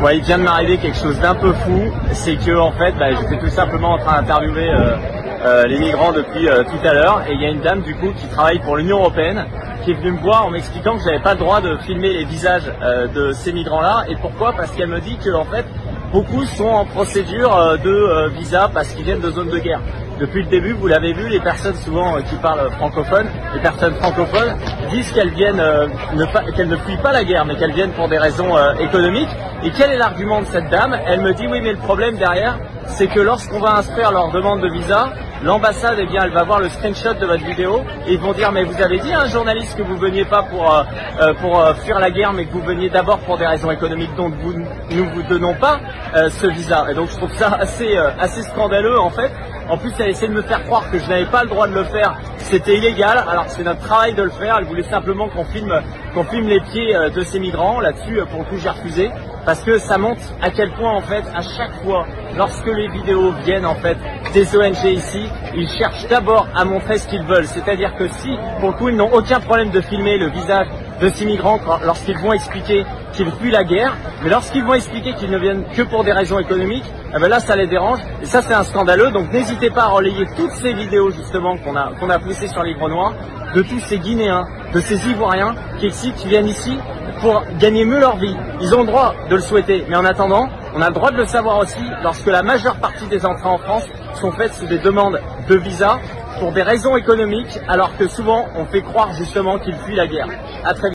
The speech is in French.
Ouais, il vient de m'arriver quelque chose d'un peu fou, c'est que en fait, j'étais tout simplement en train d'interviewer les migrants depuis tout à l'heure, et il y a une dame du coup qui travaille pour l'Union européenne qui est venue me voir en m'expliquant que j'avais pas le droit de filmer les visages de ces migrants-là. Et pourquoi? Parce qu'elle me dit que en fait, beaucoup sont en procédure de visa parce qu'ils viennent de zones de guerre. Depuis le début, vous l'avez vu, les personnes souvent qui parlent francophone, les personnes francophones disent qu'elles viennent, qu'elles ne fuient pas la guerre, mais qu'elles viennent pour des raisons économiques. Et quel est l'argument de cette dame? Elle me dit oui, mais le problème derrière, c'est que lorsqu'on va instruire leur demande de visa, l'ambassade, eh bien, elle va voir le screenshot de votre vidéo et ils vont dire mais vous avez dit à un journaliste que vous veniez pas pour fuir la guerre, mais que vous veniez d'abord pour des raisons économiques, donc nous vous donnons pas ce visa. Et donc je trouve ça assez scandaleux en fait. En plus, elle essaie de me faire croire que je n'avais pas le droit de le faire, c'était illégal, alors que c'est notre travail de le faire. Elle voulait simplement qu'on filme les pieds de ces migrants. Là-dessus, pour le coup, j'ai refusé, parce que ça montre à quel point, en fait, à chaque fois, lorsque les vidéos viennent, en fait, des ONG ici, ils cherchent d'abord à montrer ce qu'ils veulent. C'est-à-dire que si, pour le coup, ils n'ont aucun problème de filmer le visage de ces migrants lorsqu'ils vont expliquer qu'ils fuient la guerre, mais lorsqu'ils vont expliquer qu'ils ne viennent que pour des raisons économiques, eh ben là ça les dérange, et ça c'est un scandaleux. Donc n'hésitez pas à relayer toutes ces vidéos justement qu'on a poussées sur Livre Noir, de tous ces Guinéens, de ces Ivoiriens qui viennent ici pour gagner mieux leur vie. Ils ont le droit de le souhaiter, mais en attendant, on a le droit de le savoir aussi lorsque la majeure partie des entrées en France sont faites sous des demandes de visa pour des raisons économiques, alors que souvent on fait croire justement qu'ils fuient la guerre. À très vite.